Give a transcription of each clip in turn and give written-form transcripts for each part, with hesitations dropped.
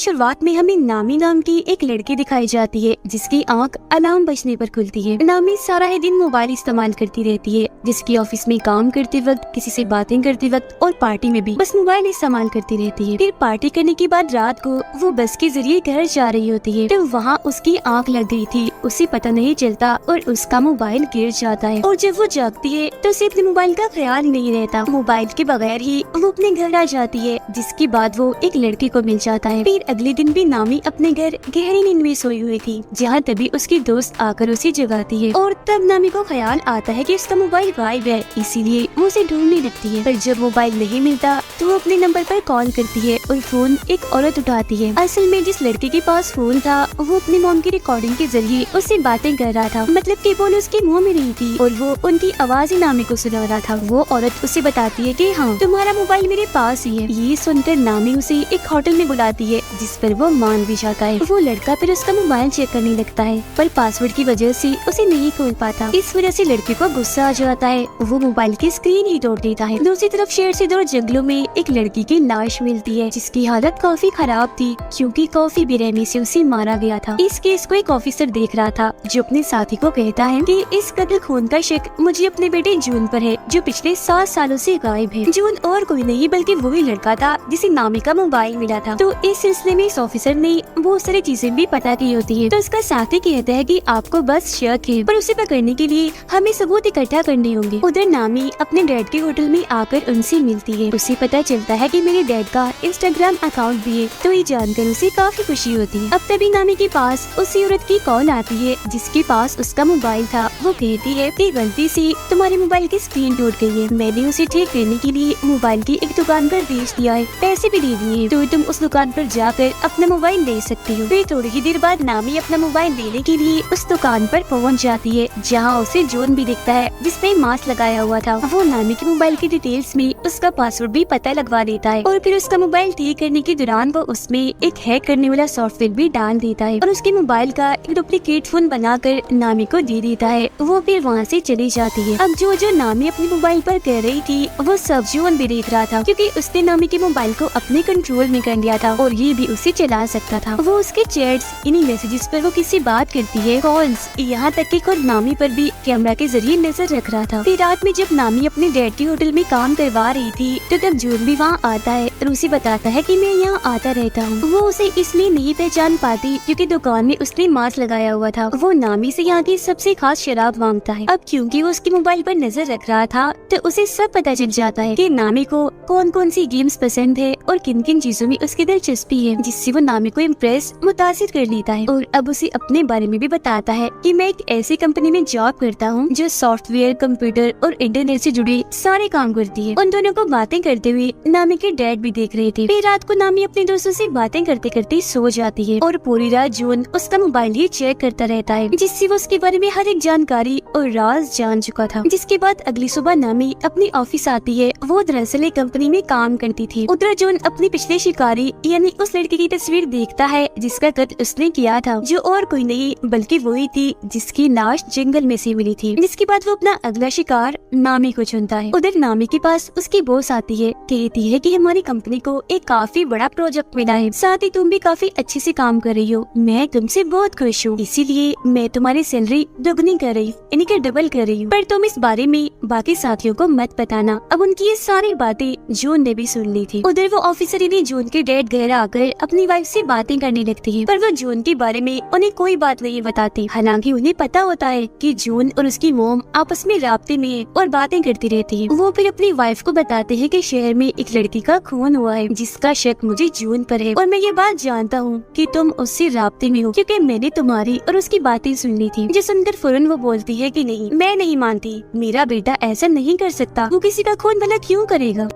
शुरुआत में हमें नामी नाम की एक लड़की दिखाई जाती है जिसकी आंख अलार्म बजने पर खुलती है। नामी सारा ही दिन मोबाइल इस्तेमाल करती रहती है, जिसकी ऑफिस में काम करते वक्त, किसी से बातें करते वक्त और पार्टी में भी बस मोबाइल इस्तेमाल करती रहती है। फिर पार्टी करने के बाद रात को वो बस के जरिए घर जा रही होती है, तो वहाँ उसकी आंख लग गई थी, उसे पता नहीं चलता और उसका मोबाइल गिर जाता है। और जब वो जागती है तो उसे अपने मोबाइल का ख्याल नहीं रहता। मोबाइल के बगैर ही वो अपने घर आ जाती है, जिसके बाद वो एक लड़की को मिल जाता है। फिर अगले दिन भी नामी अपने घर गहरी नींद में सोई हुई थी, जहाँ तभी उसकी दोस्त आकर उसे जगाती है और तब नामी को ख्याल आता है कि उसका मोबाइल गायब है, इसीलिए वो उसे ढूंढने लगती है। पर जब मोबाइल नहीं मिलता तो वो अपने नंबर पर कॉल करती है और फोन एक औरत उठाती है। असल में जिस लड़के के पास फोन था वो अपनी मॉम की रिकॉर्डिंग के जरिए उससे बातें कर रहा था, मतलब कि बोल उसके मुँह में नहीं थी और वो उनकी आवाज ही नामी को सुना रहा था। वो औरत उसे बताती है कि हाँ, तुम्हारा मोबाइल मेरे पास ही है। ये सुनकर नामी उसे एक होटल में बुलाती है, जिस पर वो मान भी जाता है। वो लड़का फिर उसका मोबाइल चेक करने लगता है, पर पासवर्ड की वजह से उसे नहीं खोल पाता। इस वजह से लड़के को गुस्सा आ जाता है, वो मोबाइल की स्क्रीन ही तोड़ देता है। दूसरी तरफ शहर से दूर जंगलों में एक लड़की की लाश मिलती है, जिसकी हालत काफी खराब थी क्योंकि काफी बेरहमी से उसे मारा गया था। इस केस को एक ऑफिसर देख रहा था, जो अपने साथी को कहता है कि इस कत्ल खून का शक मुझे अपने बेटे जून पर है, जो पिछले 7 सालों से गायब है। जून और कोई नहीं बल्कि वही लड़का था जिसे नामी का मोबाइल मिला था। तो इस सिलसिले में इस ऑफिसर ने बहुत सारी चीजें भी पता की होती है। तो उसका साथी कहता है कि आपको बस शक है, पर उसे पकड़ने के लिए हमें सबूत इकट्ठा करने होंगे। उधर नामी अपने डैड के होटल में आकर उनसे मिलती है। उसे पता चलता है कि मेरे डैड का इंस्टाग्राम अकाउंट भी है, तो ये जानकर उसे काफी खुशी होती है। अब तभी नामी के पास उसी औरत की कॉल आती है जिसके पास उसका मोबाइल था। वो कहती है कि गलती से तुम्हारे मोबाइल की स्क्रीन टूट गई है, मैंने उसे ठीक करने के लिए मोबाइल की एक दुकान पर बेच दिया है, पैसे भी दे दिए, तो तुम उस दुकान पर जाकर अपना मोबाइल ले सकती हो। फिर थोड़ी ही देर बाद नामी अपना मोबाइल लेने के लिए उस दुकान पर पहुंच जाती है, जहां उसे जून भी दिखता है जिसने मास्क लगाया हुआ था। वो नामी के मोबाइल की डिटेल्स में उसका पासवर्ड भी पता लगवा देता है और फिर उसका मोबाइल ठीक करने के दौरान वो उसमें एक हैक करने वाला सॉफ्टवेयर भी डाल देता है और उसके मोबाइल का एक डुप्लीकेट फोन बनाकर नामी को दे देता है। वो फिर वहाँ से चली जाती है। अब जो नामी अपने मोबाइल पर कह रही थी वो सब जून भी देख रहा था, क्योंकि उसने नामी के मोबाइल को अपने कंट्रोल में कर लिया था और ये भी उसे चला सकता था। वो उसके चैट्स, इन्हीं मैसेजेस पर वो किससे बात करती है, कॉल्स, यहाँ तक कि खुद नामी पर भी कैमरा के जरिए नजर रख रहा था। फिर रात में जब नामी अपने डैड के होटल में काम करवा रही थी तो तब जून भी वहाँ आता है और उसे बताता है कि मैं यहाँ आता रहता हूँ। वो उसे इसलिए नहीं पहचान पाती क्योंकि दुकान में उसने मास्क लगाया हुआ था। वो नामी से यहाँ की सबसे खास शराब मांगता है। अब क्योंकि वो उसके मोबाइल पर नजर रख रहा था तो उसे सब पता चल जाता है कि नामी को कौन कौन सी गेम्स पसंद है और किन किन चीजों में उसकी दिलचस्पी है, जिससे वो नामी को इम्प्रेस, मुतासिर कर लेता है। और अब उसे अपने बारे में भी बताता है कि मैं एक ऐसी कंपनी में जॉब करता हूँ जो सॉफ्टवेयर, कंप्यूटर और इंटरनेट से जुड़े सारे काम करती है। उन दोनों को बातें करते हुए नामी के डैड भी देख रहे थे। फिर रात को नामी अपने दोस्तों से बातें करते करते सो जाती है और पूरी रात जून उसका मोबाइल ही चेक करता रहता है, जिससे वो उसके बारे में हर एक जानकारी और राज जान चुका था। जिसके बाद अगली सुबह नामी अपनी ऑफिस आती है। वो दरअसल एक कंपनी में काम करती थी। उधर जून अपनी पिछले शिकारी यानी उस लड़की की तस्वीर देखता है जिसका कत्ल उसने किया था, जो और कोई नहीं बल्कि वही थी जिसकी लाश जंगल में से मिली थी। जिसके बाद वो अपना अगला शिकार नामी को चुनता है। उधर नामी के पास उसकी बॉस आती है, कहती है कि हमारी कंपनी को एक काफी बड़ा प्रोजेक्ट मिला है, साथ ही तुम भी काफी अच्छे से काम कर रही हो, मैं तुमसे बहुत खुश हूँ, इसीलिए मैं तुम्हारी सैलरी दोगुनी कर रही हूँ, यानी कि डबल कर रही हूँ, पर तुम इस बारे में बाकी साथियों को मत बताना। अब उनकी ये सारी बातें जून ने भी सुन ली थी। उधर वो ऑफिसर यानी जून के डैड घर आकर अपनी वाइफ से बातें करने लगती है, पर वो जून के बारे में उन्हें कोई बात नहीं बताती। हालांकि उन्हें पता होता है कि जून और उसकी मोम आपस में राब्ते में है और बातें करती रहती है। वो फिर अपनी वाइफ को बताते हैं कि शहर में एक लड़की का खून हुआ है जिसका शक मुझे जून पर है और मैं ये बात जानता हूँ कि तुम उससे राब्ते में हो, क्योंकि मैंने तुम्हारी और उसकी बातें सुन ली थी। जो सुनकर फौरन वो बोलती है कि नहीं, मैं नहीं मानती, मेरा बेटा ऐसा नहीं कर सकता, वो किसी का खून भला क्यों करेगा।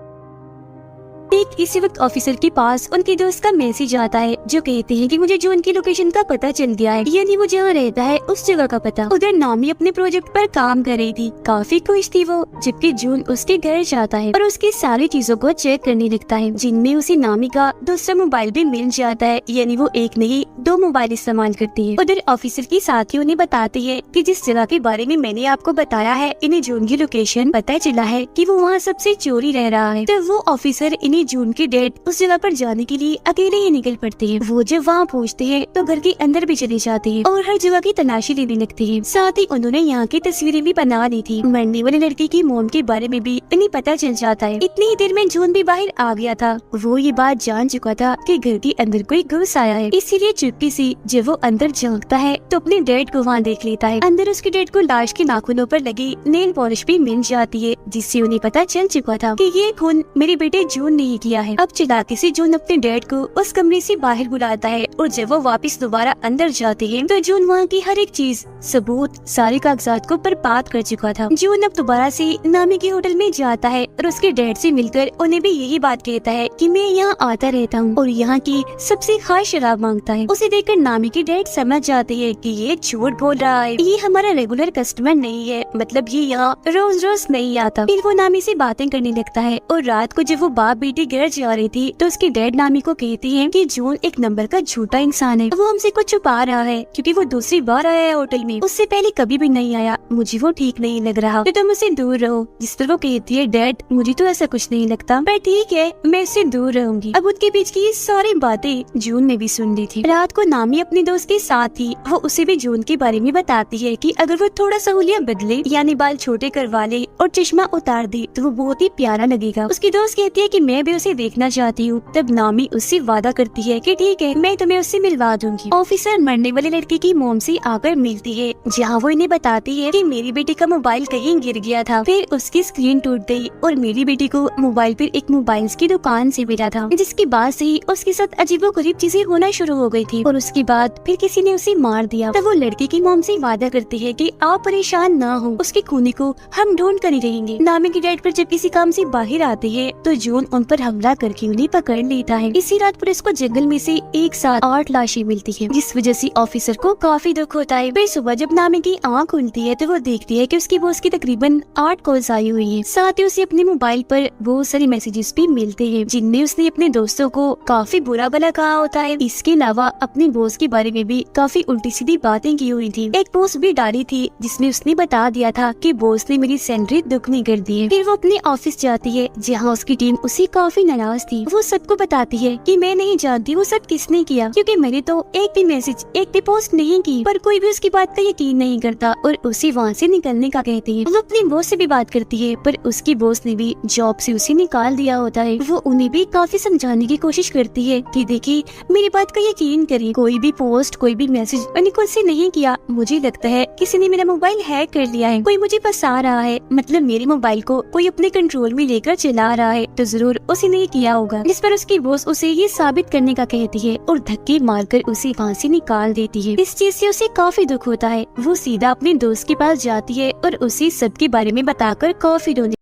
ठीक इसी वक्त ऑफिसर के पास उनके दोस्त का मैसेज आता है, जो कहते हैं कि मुझे जून की लोकेशन का पता चल गया है, यानी वो जहाँ रहता है उस जगह का पता। उधर नामी अपने प्रोजेक्ट पर काम कर रही थी, काफी खुश थी वो, जबकि जून उसके घर जाता है और उसकी सारी चीजों को चेक करने लगता है, जिनमें उसे नामी का दूसरा मोबाइल भी मिल जाता है, यानी वो एक नहीं 2 मोबाइल इस्तेमाल करती है। उधर ऑफिसर की साथियों ने बताती है कि जिस जगह के बारे में मैंने आपको बताया है, इन्हें जून की लोकेशन पता चला है कि वो वहाँ सबसे चोरी रह रहा है। तो वो ऑफिसर अपनी जून की डेट उस जगह पर जाने के लिए अकेले ही निकल पड़ते हैं। वो जब वहाँ पहुँचते हैं तो घर के अंदर भी चले जाते हैं और हर जगह की तलाशी लेने लगते हैं। साथ ही उन्होंने यहाँ की तस्वीरें भी बना ली थी। मरने वाले लड़के की मोम के बारे में भी इन्हें पता चल जाता है। इतनी ही देर में जून भी बाहर आ गया था। वो ये बात जान चुका था कि घर के अंदर कोई घुस आया है, इसीलिए चुपके से जब वो अंदर झांकता है तो अपने डैड को वहाँ देख लेता है। अंदर उसके डैड को लाश के नाखूनों पर लगी नेल पॉलिश भी मिल जाती है, जिससे उन्हें पता चल चुका था कि ये खून मेरे बेटे जून ने ही किया है। अब चालाकी से जून अपने डैड को उस कमरे से बाहर बुलाता है और जब वो वापस दोबारा अंदर जाते हैं तो जून वहाँ की हर एक चीज, सबूत, सारे कागजात को बर्बाद कर चुका था। जून अब दोबारा से नामी के होटल में जाता है और उसके डैड से मिलकर उन्हें भी यही बात कहता है कि मैं यहाँ आता रहता हूँ और यहाँ की सबसे खास शराब मांगता है। उसे देखकर नामी के डैड समझ जाते हैं कि ये झूठ बोल रहा है, ये हमारा रेगुलर कस्टमर नहीं है, मतलब ये यहाँ रोज रोज नहीं आता। फिर वो नामी से बातें करने लगता है और रात को जब वो बाप बेटी घर जा रही थी तो उसके डैड नामी को कहते हैं कि जून एक नंबर का झूठा इंसान है, वो हमसे कुछ छुपा रहा है क्योंकि वो दूसरी बार आया है होटल में, उससे पहले कभी भी नहीं आया, मुझे वो ठीक नहीं लग रहा, तो तुम उससे दूर रहो। जिस पर वो कहती है डैड मुझे तो ऐसा कुछ नहीं लगता, पर ठीक है मैं उससे दूर रहूंगी। अब उनके बीच की ये सारी बातें जून ने भी सुन ली थी। रात को नामी अपने दोस्त के साथ थी, वो उसे भी जून के बारे में बताती है कि अगर वो थोड़ा सा हुलिया बदले यानी बाल छोटे करवा ले और चश्मा उतार दे तो वो बहुत ही प्यारा लगेगा। उसकी दोस्त कहती है कि मैं भी उसे देखना चाहती हूँ। तब नामी उससे वादा करती है कि ठीक है मैं तुम्हें उससे मिलवा दूंगी। ऑफिसर मरने वाले लड़के की मोम से आकर मिलती है, जहाँ वो इन्हें बताती है कि मेरी बेटी का मोबाइल कहीं गिर गया था, फिर उसकी स्क्रीन टूट गई और मेरी बेटी को मोबाइल पर एक मोबाइल की दुकान से मिला था, जिसके बाद से ही उसके साथ अजीबोगरीब चीजें होना शुरू हो गई थी और उसके बाद फिर किसी ने उसे मार दिया। तब वो लड़के की मोम से वादा करती है कि आप परेशान ना हो, उसके खूनी को हम ढूंढ कर ही रहेंगे। नामी की डैड पर जब किसी काम से बाहर आते हैं तो जून उन पर हमला करके उन्हें पकड़ लेता है। इसी रात पुलिस को जंगल में से एक साथ 8 लाशें मिलती है, जिस वजह से ऑफिसर को काफी दुख होता है। फिर सुबह जब नामी की आँख खुलती है तो वो देखती है कि उसकी बॉस की तकरीबन 8 कॉल्स आई हुई है। साथ ही उसे अपने मोबाइल पर बहुत सारे मैसेजेस भी मिलते हैं, जिनमें उसने अपने दोस्तों को काफी बुरा भला कहा होता है। इसके अलावा अपने बॉस के बारे में भी काफी उल्टी सीधी बातें की हुई थी। एक पोस्ट भी डाली थी जिसमें उसने बता दिया था कि बॉस ने मेरी सैलरी दुगनी कर दी है। फिर वो अपने ऑफिस जाती है, जहाँ उसकी टीम उसे काफी नाराज थी। वो सबको बताती है कि मैं नहीं जानती वो सब किसने किया, क्योंकि मैंने तो एक भी मैसेज, एक भी पोस्ट नहीं की, पर कोई भी उसकी बात का यकीन नहीं करता और उसे वहाँ से निकलने का कहती है। वो अपनी बॉस से भी बात करती है, पर उसकी बॉस ने भी जॉब से उसे निकाल दिया होता है। वो उन्हें भी काफी समझाने की कोशिश करती है कि देखिए मेरी बात का यकीन करिए, कोई भी पोस्ट, कोई भी मैसेज मैंने खुद से नहीं किया, मुझे लगता है किसी ने मेरा मोबाइल हैक कर लिया है, कोई मुझे फंसा रहा है, मतलब मेरे मोबाइल को कोई अपने कंट्रोल में लेकर चला रहा है, तो जरूर उसी ने किया होगा। जिस पर उसकी बॉस उसे ये साबित करने का कहती है और धक्के मारकर उसे वहाँ से निकाल देती है। इस चीज से उसे काफी दुख होता है। वो सीधा अपने दोस्त के पास जाती है और उसे सबके बारे में बताकर काफी रोने।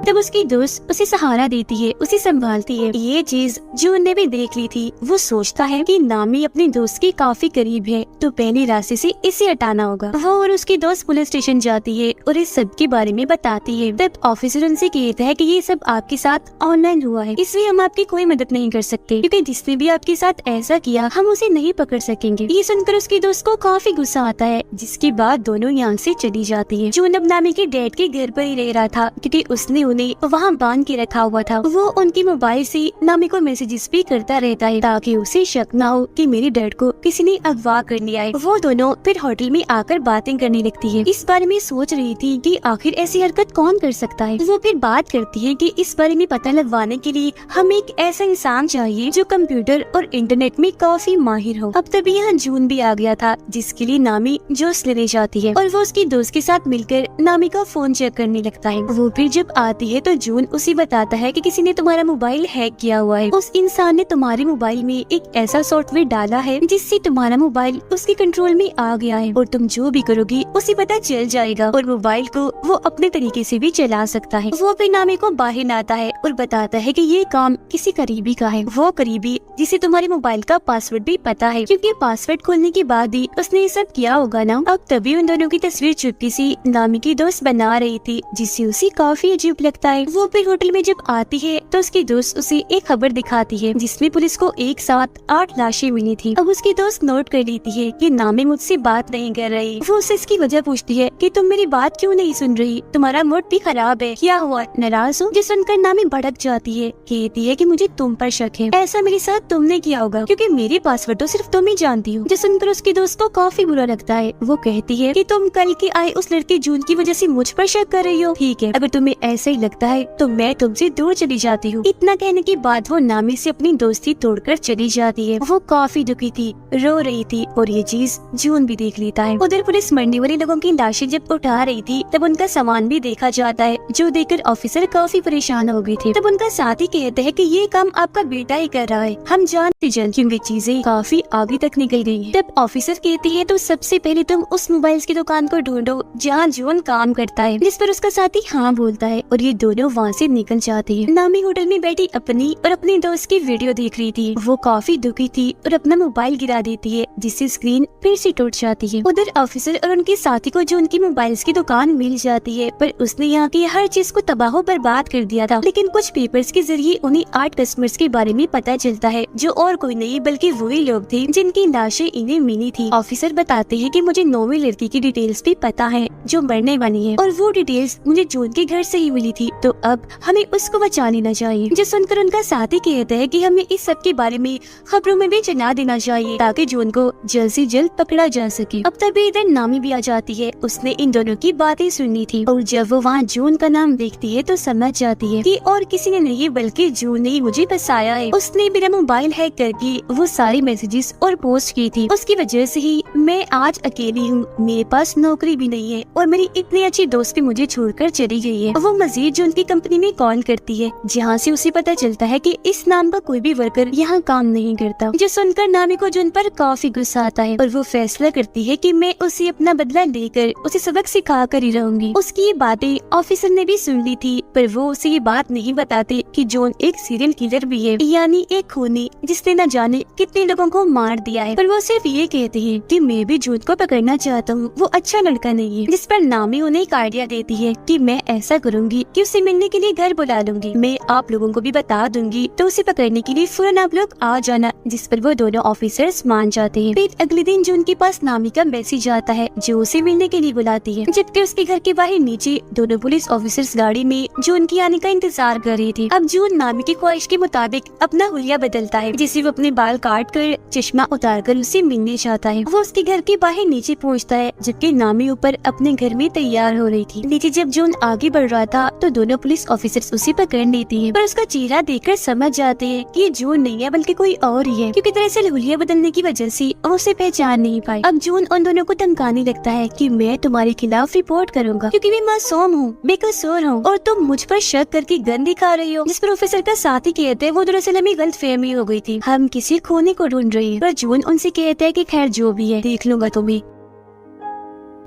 तब उसकी दोस्त उसे सहारा देती है, उसे संभालती है। ये चीज जून ने भी देख ली थी। वो सोचता है कि नामी अपने दोस्त के काफी करीब है, तो पहले रास्ते से इसे हटाना होगा। वो और उसकी दोस्त पुलिस स्टेशन जाती है और इस सब के बारे में बताती है। तब ऑफिसर उनसे कहता है कि ये सब आपके साथ ऑनलाइन हुआ है, इसलिए हम आपकी कोई मदद नहीं कर सकते, क्योंकि जिसने भी आपके साथ ऐसा किया हम उसे नहीं पकड़ सकेंगे। ये सुनकर उसकी दोस्त को काफी गुस्सा आता है, जिसके बाद दोनों यहाँ से चली जाती है। जून अब नामी के डैड के घर पर ही रह रहा था, क्योंकि उसने उन्हें वहाँ बांध के रखा हुआ था। वो उनकी मोबाइल से नामी को मैसेजेस भी करता रहता है, ताकि उसे शक ना हो कि मेरे डैड को किसी ने अगवा कर लिया है। वो दोनों फिर होटल में आकर बातें करने लगती है। इस बारे में सोच रही थी कि आखिर ऐसी हरकत कौन कर सकता है। वो फिर बात करती है कि इस बारे में पता लगवाने के लिए हमें एक ऐसा इंसान चाहिए जो कंप्यूटर और इंटरनेट में काफी माहिर हो। अब तभी यहाँ जून भी आ गया था, जिसके लिए नामी जूस लेने जाती है और वो उसकी दोस्त के साथ मिलकर नामी का फोन चेक करने लगता है। वो फिर जब आती है तो जून उसे बताता है कि किसी ने तुम्हारा मोबाइल हैक किया हुआ है। उस इंसान ने तुम्हारे मोबाइल में एक ऐसा सॉफ्टवेयर डाला है जिससे तुम्हारा मोबाइल उसके कंट्रोल में आ गया है और तुम जो भी करोगी उसे पता चल जाएगा और मोबाइल को वो अपने तरीके से भी चला सकता है। वो फिर नामी को बाहर लाता है और बताता है कि ये काम किसी करीबी का है, वो करीबी जिसे तुम्हारे मोबाइल का पासवर्ड भी पता है, क्योंकि पासवर्ड खोलने के बाद ही उसने ये सब किया होगा ना। अब तभी उन दोनों की तस्वीर चुपके से नामी की दोस्त बना रही थी, जिससे उसे काफी अजीब लगता है। वो फिर होटल में जब आती है तो उसकी दोस्त उसे एक खबर दिखाती है जिसमें पुलिस को एक साथ 8 लाशें मिली थी। अब उसकी दोस्त नोट कर लेती है कि नामी मुझसे बात नहीं कर रही। वो उससे इसकी वजह पूछती है कि तुम मेरी बात क्यों नहीं सुन रही, तुम्हारा मूड भी खराब है, क्या हुआ, नाराज हो? जो सुनकर नामी भड़क जाती है, कहती है कि मुझे तुम पर शक है, ऐसा मेरे साथ तुमने किया होगा क्योंकि मेरी पासवर्ड तो सिर्फ तुम ही जानती हो। जो सुनकर उसकी दोस्त को काफी बुरा लगता है। वो कहती है कि तुम कल के आए उस लड़के जून की वजह से मुझ पर शक कर रही हो। ठीक है, अगर तुम्हें ऐसा ही लगता है तो मैं तुमसे दूर चली जाती हूँ। इतना कहने के बाद वो नामी से अपनी दोस्ती तोड़कर चली जाती है। वो काफी दुखी थी, रो रही थी और ये चीज जून भी देख लेता है। उधर पुलिस मरने वाले लोगों की लाशें जब उठा रही थी तब उनका सामान भी देखा जाता है, जो देखकर ऑफिसर काफी परेशान हो गए थे। तब उनका साथी कहते हैं कि ये काम आपका बेटा ही कर रहा है, हम जानते जन क्योंकि चीजें काफी आगे तक निकल गई हैं। तब ऑफिसर कहती है तो सबसे पहले तुम उस मोबाइल की दुकान को ढूंढो जहाँ जून काम करता है, जिस पर उसका साथी हाँ बोलता है और ये दोनों वहाँ से निकल जाते हैं। नामी होटल में बैठी अपनी और अपनी दोस्त की वीडियो देख रही थी। वो काफी दुखी थी और अपना मोबाइल गिरा देती है जिससे स्क्रीन फिर से टूट जाती है। उधर ऑफिसर और उनके साथी को जो उनकी मोबाइल्स की दुकान मिल जाती है, पर उसने यहाँ की हर चीज को तबाह बर्बाद कर दिया था। लेकिन कुछ पेपर्स के जरिए उन्हें 8 कस्टमर्स के बारे में पता चलता है जो और कोई नहीं बल्कि वही लोग थे जिनकी लाशें इन्हें मिली थी। ऑफिसर बताते हैं कि मुझे 9वीं लड़की की डिटेल्स भी पता है जो मरने वाली है और वो डिटेल्स मुझे जून के घर से ही मिली थी, तो अब हमें उसको बचा लेना चाहिए। जो सुनकर उनका साथी कहता है कि हमें इस सब के बारे में खबरों में भी चला देना चाहिए ताकि जून को जल्द से जल्द पकड़ा जा सके। अब तभी इधर नामी भी आ जाती है। उसने इन दोनों की बातें सुनी थी और जब वो वहाँ जून का नाम देखती है तो समझ जाती है कि और किसी ने नहीं बल्कि जून ने ही मुझे फंसाया है। उसने मेरा मोबाइल हैक करके वो सारी मैसेजेस और पोस्ट की थी, उसकी वजह से ही मैं आज अकेली हूँ, मेरे पास नौकरी भी नहीं है और मेरी इतनी अच्छी दोस्त भी मुझे छोड़कर चली गई है। वो मजीद जून की कंपनी में कॉल करती है जहाँ से उसे पता चलता है कि इस नाम का कोई भी वर्कर यहाँ काम नहीं करता। जो सुनकर नामी को जून पर काफी गुस्सा आता है और वो फैसला करती है कि मैं उसे अपना बदला लेकर उसे सबक सिखा कर ही रहूंगी। उसकी ये बातें ऑफिसर ने भी सुन ली थी, पर वो उसे ये बात नहीं बताते कि जॉन एक सीरियल किलर भी है, यानी एक खूनी जिसने न जाने कितने लोगों को मार दिया है। पर वो सिर्फ ये कहते हैं कि मैं भी जून को पकड़ना चाहता हूँ, वो अच्छा लड़का नहीं है। जिस पर नामी उन्हें एक आइडिया देती है कि मैं ऐसा करूंगी कि उसे मिलने के लिए घर बुला लूंगी, मैं आप लोगों को भी बता दूंगी तो उसे पकड़ने के लिए फौरन आप लोग आ जाना। जिस पर वो दोनों ऑफिसर्स मान जाते हैं। फिर अगले दिन जून के पास नामी का मैसेज आता है जो उसे मिलने के लिए बुलाती है, जबकि उसके घर के बाहर नीचे दोनों पुलिस ऑफिसर्स गाड़ी में जून की आने का इंतजार कर रही थी। अब जून नामी की ख्वाहिश के मुताबिक अपना हुलिया बदलता है, जिसे वो अपने बाल काट कर चश्मा उतार कर उसे मिलने चाहता है। वो उसके घर के बाहर नीचे पहुँचता है जबकि नामी ऊपर अपने घर में तैयार हो रही थी। नीचे जब जून आगे बढ़ रहा था तो दोनों पुलिस ऑफिसर्स उसे पकड़ लेती है, पर उसका चेहरा देखकर समझ जाते हैं कि ये जून नहीं है बल्कि कोई और ही है, क्योंकि दरअसल हुलिया बदलने की वजह से वो उसे पहचान नहीं पाई। अब जून उन दोनों को धमकाने लगता है कि मैं तुम्हारे खिलाफ रिपोर्ट करूंगा क्योंकि मैं मासूम हूँ, बेकसूर हूँ और तुम मुझ पर शक करके गन दिखा रही हो। जिस पर ऑफिसर का साथी कहते हैं वो दरअसल हमें गलतफहमी हो गई थी, हम किसी खोने को ढूंढ रहे हैं। पर जून उनसे कहता है कि खैर जो भी है देख लूंगा तुम्हें।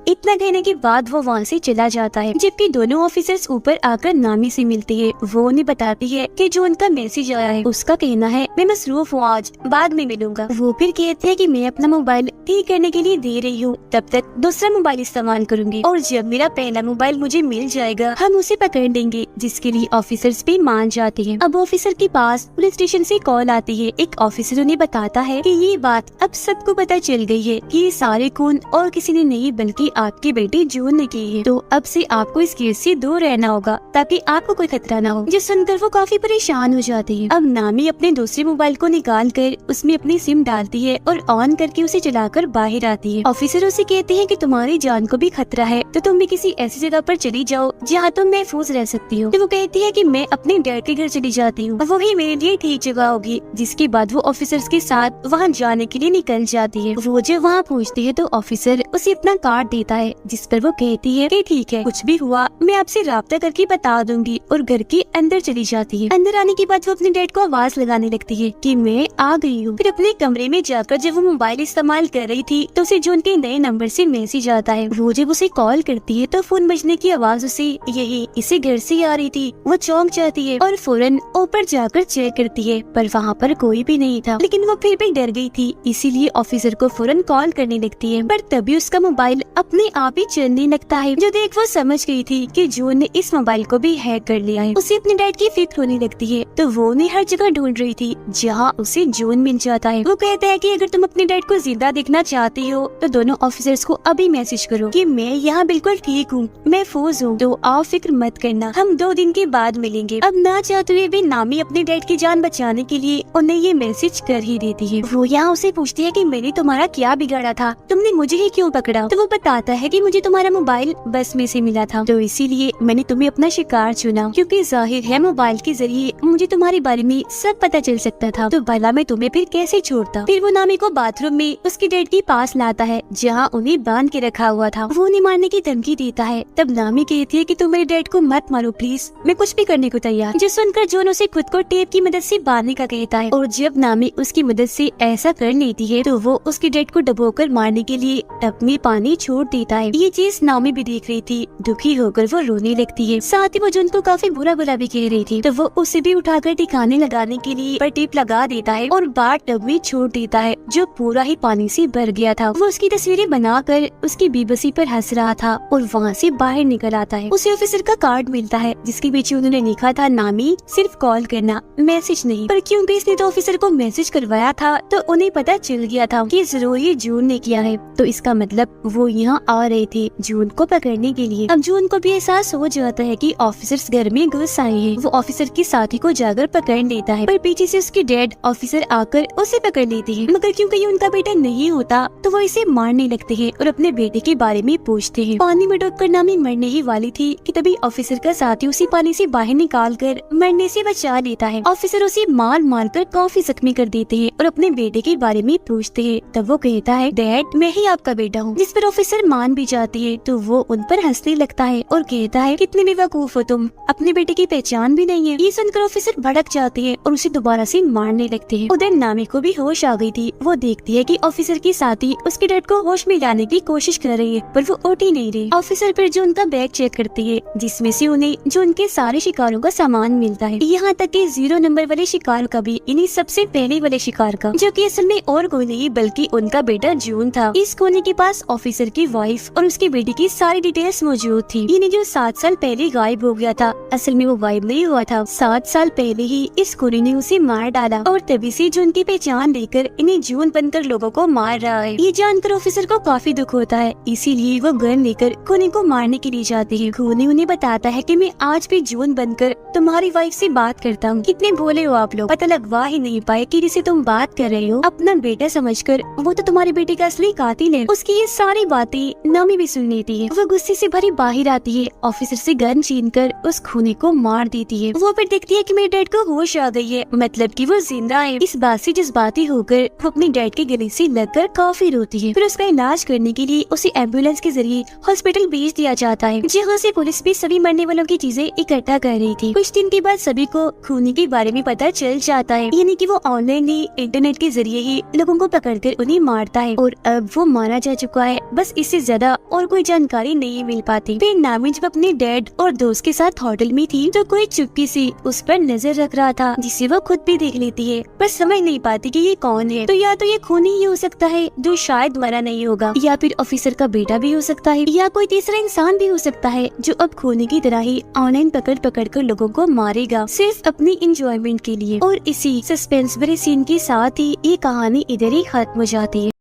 इतना कहने के बाद वो वहाँ से चला जाता है, जबकि दोनों ऑफिसर्स ऊपर आकर नामी से मिलती है। वो उन्हें बताती है कि जो उनका मैसेज आया है उसका कहना है मैं मसरूफ हूँ, आज बाद में मिलूंगा। वो फिर कहते हैं कि मैं अपना मोबाइल ठीक करने के लिए दे रही हूँ, तब तक दूसरा मोबाइल इस्तेमाल करूंगी और जब मेरा पहला मोबाइल मुझे मिल जाएगा हम उसे पकड़ लेंगे, जिसके लिए ऑफिसर्स भी मान जाते हैं। अब ऑफिसर के पास पुलिस स्टेशन से कॉल आती है। एक ऑफिसर उन्हें बताता है कि ये बात अब सबको पता चल गई है कि ये सारे खून और किसी ने नहीं बल्कि आपकी बेटी जून ने की है, तो अब से आपको इस केस से दूर रहना होगा ताकि आपको कोई खतरा ना हो। जो सुनकर वो काफी परेशान हो जाती है। अब नामी अपने दूसरे मोबाइल को निकाल कर उसमें अपनी सिम डालती है और ऑन करके उसे चलाकर बाहर आती है। ऑफिसर उसे कहते हैं कि तुम्हारी जान को भी खतरा है तो तुम भी किसी ऐसी जगह पर चली जाओ जहाँ तुम महफूज रह सकती हो। तो वो कहती है कि मैं अपने डैड के घर चली जाती हूँ, वही मेरे लिए ठीक जगह होगी। जिसके बाद वो ऑफिसर्स के साथ वहाँ जाने के लिए निकल जाती है। वो जब वहाँ पहुँचती है तो ऑफिसर उसे अपना कार्ड देता है, जिस पर वो कहती है कि ठीक है कुछ भी हुआ मैं आपसे राब्ता करके बता दूंगी, और घर के अंदर चली जाती है। अंदर आने के बाद वो अपने डैड को आवाज लगाने लगती है कि मैं आ गई हूँ। फिर अपने कमरे में जाकर जब वो मोबाइल इस्तेमाल कर रही थी तो उसे जून के नए नंबर से मैसेज आता है। वो जब उसे कॉल करती है तो फोन बजने की आवाज उसे यही इसे घर से आ रही थी। वो चौंक जाती है और फौरन ऊपर जाकर चेक करती है, पर वहाँ पर कोई भी नहीं था। लेकिन वो फिर भी डर गई थी, इसीलिए ऑफिसर को फौरन कॉल करने लगती है। पर तभी उसका मोबाइल अपने अपने आप ही चलने लगता है। जो देख वो समझ गई थी कि जून ने इस मोबाइल को भी हैक कर लिया है। उसे अपने डैड की फिक्र होने लगती है, तो वो उन्हें हर जगह ढूंढ रही थी जहाँ उसे जून मिल जाता है। वो कहता है कि अगर तुम अपने डैड को जिंदा देखना चाहती हो तो दोनों ऑफिसर्स को अभी मैसेज करो कि मैं यहाँ बिल्कुल ठीक हूँ, महफूज हूँ, तो आप फिक्र मत करना, हम 2 दिन के बाद मिलेंगे। अब ना चाहते हुए भी नामी अपने डैड की जान बचाने के लिए उन्हें ये मैसेज कर ही देती है। वो यहाँ उसे पूछती है कि मैंने तुम्हारा क्या बिगाड़ा था, तुमने मुझे ही क्यों पकड़ा? तो वो बताता है कि मुझे तुम्हारा मोबाइल बस में से मिला था, तो इसीलिए मैंने तुम्हें अपना शिकार चुना, क्योंकि जाहिर है मोबाइल के जरिए मुझे तुम्हारे बारे में सब पता चल सकता था, तो भला मैं तुम्हें फिर कैसे छोड़ता। फिर वो नामी को बाथरूम में उसके डैड के पास लाता है जहाँ उन्हें बांध के रखा हुआ था। वो उन्हें मारने की धमकी देता है। तब नामी कहती है कि तुम मेरे डैड को मत मारो प्लीज, मैं कुछ भी करने को तैयार। जो सुनकर जॉन उसे खुद को टेप की मदद से बांधने का कहता है, और जब नामी उसकी मदद से ऐसा कर लेती है तो वो उसके डैड को डुबोकर मारने के लिए टब में पानी छोड़ देता है। ये चीज नामी भी देख रही थी। दुखी होकर वो रोने लगती है, साथ ही वो जॉन को काफी बुरा बुरा भी कह रही थी, तो वो उसे भी उठाकर ठिकाने लगाने के लिए पर टेप लगा देता है और बार टब में छोड़ देता है जो पूरा ही पानी से भर गया था। वो उसकी तस्वीरें बनाकर उसकी बेबसी पर हंस रहा था और वहाँ से बाहर निकल आता है। उसे ऑफिसर का कार्ड मिलता है जिसके पीछे उन्होंने लिखा था नामी सिर्फ कॉल करना, मैसेज नहीं। पर क्योंकि इसने तो ऑफिसर को मैसेज करवाया था तो उन्हें पता चल गया था कि जरूर ये जून ने किया है, तो इसका मतलब वो यहाँ आ रहे थे जून को पकड़ने के लिए। अब जून को भी एहसास हो जाता है कि ऑफिसर्स घर में घुस आए हैं। वो ऑफिसर के साथी को जाकर पकड़ लेता है, पर पीछे से उसके डैड ऑफिसर आकर उसे पकड़ लेते हैं। मगर क्योंकि ये उनका बेटा नहीं होता तो वो इसे मारने लगते हैं और अपने बेटे के बारे में पूछते हैं। पानी में डूबकर नामी मरने ही वाली थी कि तभी ऑफिसर का साथी उसी पानी से बाहर निकाल कर मरने से बचा लेता है। ऑफिसर उसे मार मार कर काफी जख्मी कर देते हैं और अपने बेटे के बारे में पूछते हैं। तब वो कहता है डैड मैं ही आपका बेटा हूँ, जिस पर ऑफिसर मान भी जाती है। तो वो उन पर हंसने लगता है और कहता है कितने बेवकूफ हो तुम, अपने बेटे की पहचान भी नहीं है। ये सुनकर ऑफिसर भड़क जाते हैं और उसे दोबारा से मारने लगते हैं। उधर नामी को भी होश आ गई थी। वो देखती है कि ऑफिसर के साथी उसके डैड को होश में लाने की कोशिश कर रही है, पर वो उठ ही नहीं रही। ऑफिसर फिर जो उनका बैग चेक करती है जिसमें से उन्हें जो उनके सारे शिकारों का सामान मिलता है, यहाँ तक कि 0 नंबर वाले शिकार का भी, इन्हीं सबसे पहले वाले शिकार का, जो कि असल में और कोई नहीं बल्कि उनका बेटा जून था। इस कोने के पास ऑफिसर की वाइफ और उसके बेटे की सारी डिटेल्स मौजूद थी। इन्हें जो 7 साल पहले गायब हो गया था, असल में वो गायब नहीं हुआ था, 7 साल पहले ही इस कोने ने उसे मार डाला और तभी से जून की पहचान देकर इन्हें जून बनकर लोगों को मार रहा है। ये जानकर ऑफिसर को काफी दुख होता है, इसीलिए वो गन लेकर खूनी को मारने के लिए जाती है। खूनी उन्हें बताता है कि मैं आज भी जून बनकर तुम्हारी वाइफ से बात करता हूँ। कितने भोले हो आप लोग, पता लगवा ही नहीं पाए कि जिसे तुम बात कर रहे हो अपना बेटा समझकर वो तो तुम्हारे बेटे का असली कातिल है। उसकी ये सारी बातें नामी भी सुन लेती है। वो गुस्से से भरी बाहर आती है, ऑफिसर से गन छीनकर उस खूनी को मार देती है। वो फिर देखती है कि मेरे डैड को होश आ गई है, मतलब कि वो जिंदा है। इस बात से जज्बाती होकर वो अपने डैड के गले से लगकर काफी रोती है। फिर उसका इलाज करने के लिए उसे एम्बुलेंस के जरिए हॉस्पिटल भेज दिया जाता है, जहाँ से पुलिस भी सभी मरने वालों की चीजें इकट्ठा कर रही थी। कुछ दिन के बाद सभी को खूनी के बारे में पता चल जाता है, यानी कि वो ऑनलाइन ही इंटरनेट के जरिए ही लोगों को पकड़कर उन्हें मारता है और अब वो मारा जा चुका है। बस इससे ज्यादा और कोई जानकारी नहीं मिल पाती। फिर नामी जब अपने डैड और दोस्त के साथ होटल में थी तो कोई चुप्पी से उस पर नजर रख रहा था, जिसे वो खुद भी देख लेती है, पर समझ नहीं पाती कि ये कौन है। तो या तो ये खूनी ही हो सकता है जो शायद मरा नहीं होगा, या फिर ऑफिसर का बेटा भी हो सकता है, या कोई तीसरा इंसान भी हो सकता है जो अब खूनी की तरह ही ऑनलाइन पकड़ कर लोगों को मारेगा सिर्फ अपनी इंजॉयमेंट के लिए। और इसी सस्पेंस भरे सीन के साथ ही ये कहानी इधर ही खत्म हो जाती है।